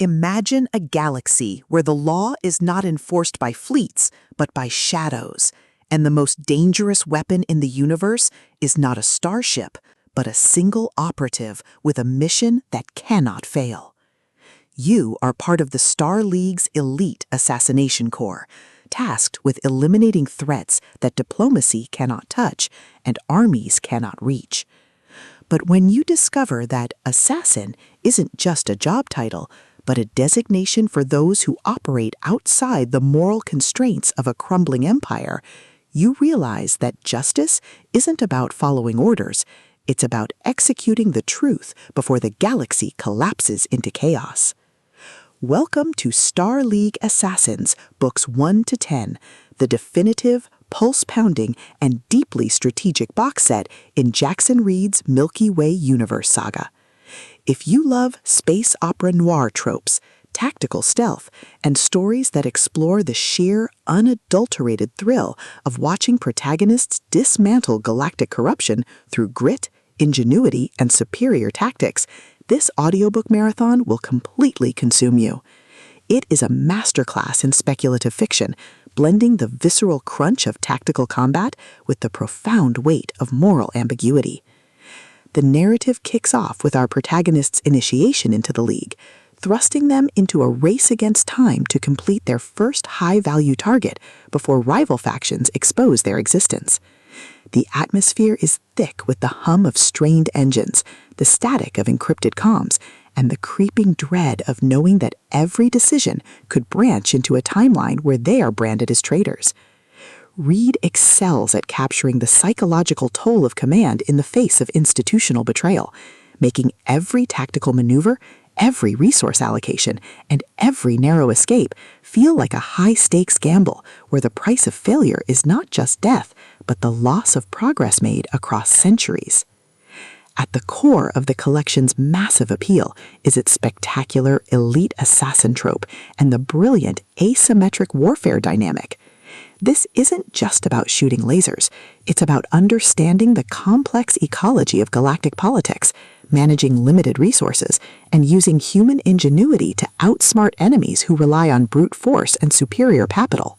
Imagine a galaxy where the law is not enforced by fleets, but by shadows, and the most dangerous weapon in the universe is not a starship, but a single operative with a mission that cannot fail. You are part of the Star League's elite assassination corps, tasked with eliminating threats that diplomacy cannot touch and armies cannot reach. But when you discover that assassin isn't just a job title, but a designation for those who operate outside the moral constraints of a crumbling empire, you realize that justice isn't about following orders, it's about executing the truth before the galaxy collapses into chaos. Welcome to Star League Assassins, Books 1 to 10, the definitive, pulse-pounding, and deeply strategic box set in Jaxon Reed's Milky Way universe saga. If you love space opera noir tropes, tactical stealth, and stories that explore the sheer, unadulterated thrill of watching protagonists dismantle galactic corruption through grit, ingenuity, and superior tactics, this audiobook marathon will completely consume you. It is a masterclass in speculative fiction, blending the visceral crunch of tactical combat with the profound weight of moral ambiguity. The narrative kicks off with our protagonists' initiation into the League, thrusting them into a race against time to complete their first high-value target before rival factions expose their existence. The atmosphere is thick with the hum of strained engines, the static of encrypted comms, and the creeping dread of knowing that every decision could branch into a timeline where they are branded as traitors. Reed excels at capturing the psychological toll of command in the face of institutional betrayal, making every tactical maneuver, every resource allocation, and every narrow escape feel like a high-stakes gamble where the price of failure is not just death, but the loss of progress made across centuries. At the core of the collection's massive appeal is its spectacular elite assassin trope and the brilliant asymmetric warfare dynamic. This isn't just about shooting lasers. It's about understanding the complex ecology of galactic politics, managing limited resources, and using human ingenuity to outsmart enemies who rely on brute force and superior capital.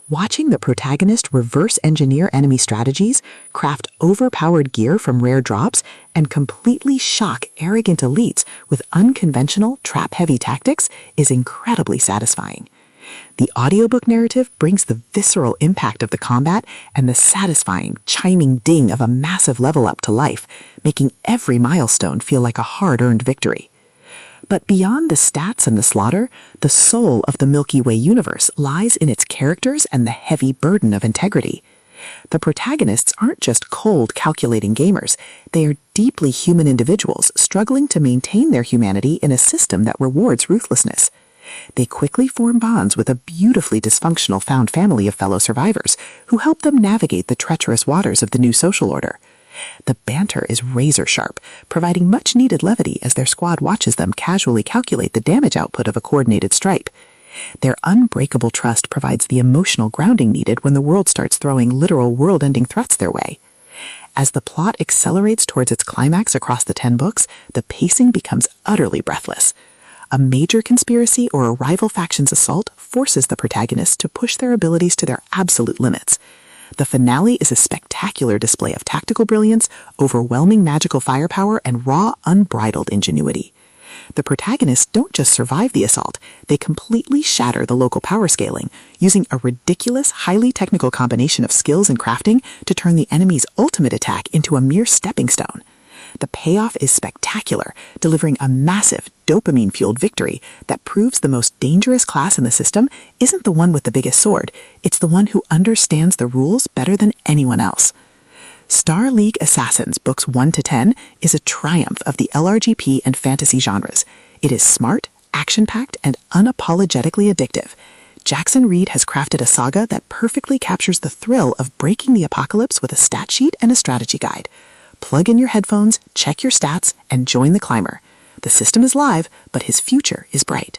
Watching the protagonist reverse engineer enemy strategies, craft overpowered gear from rare drops, and completely shock arrogant elites with unconventional, trap-heavy tactics is incredibly satisfying. The audiobook narrative brings the visceral impact of the combat and the satisfying, chiming ding of a massive level up to life, making every milestone feel like a hard-earned victory. But beyond the stats and the slaughter, the soul of the Milky Way universe lies in its characters and the heavy burden of integrity. The protagonists aren't just cold, calculating gamers. They are deeply human individuals struggling to maintain their humanity in a system that rewards ruthlessness. They quickly form bonds with a beautifully dysfunctional found family of fellow survivors who help them navigate the treacherous waters of the new social order. The banter is razor-sharp, providing much-needed levity as their squad watches them casually calculate the damage output of a coordinated strike. Their unbreakable trust provides the emotional grounding needed when the world starts throwing literal world-ending threats their way. As the plot accelerates towards its climax across the 10 books, the pacing becomes utterly breathless. A major conspiracy or a rival faction's assault forces the protagonists to push their abilities to their absolute limits. The finale is a spectacular display of tactical brilliance, overwhelming magical firepower, and raw, unbridled ingenuity. The protagonists don't just survive the assault, they completely shatter the local power scaling, using a ridiculous, highly technical combination of skills and crafting to turn the enemy's ultimate attack into a mere stepping stone. The payoff is spectacular, delivering a massive, dopamine-fueled victory that proves the most dangerous class in the system isn't the one with the biggest sword, it's the one who understands the rules better than anyone else. Star League Assassins, Books 1 to 10, is a triumph of the LRGP and fantasy genres. It is smart, action-packed, and unapologetically addictive. Jaxon Reed has crafted a saga that perfectly captures the thrill of breaking the apocalypse with a stat sheet and a strategy guide. Plug in your headphones, check your stats, and join the climber. The system is live, but his future is bright.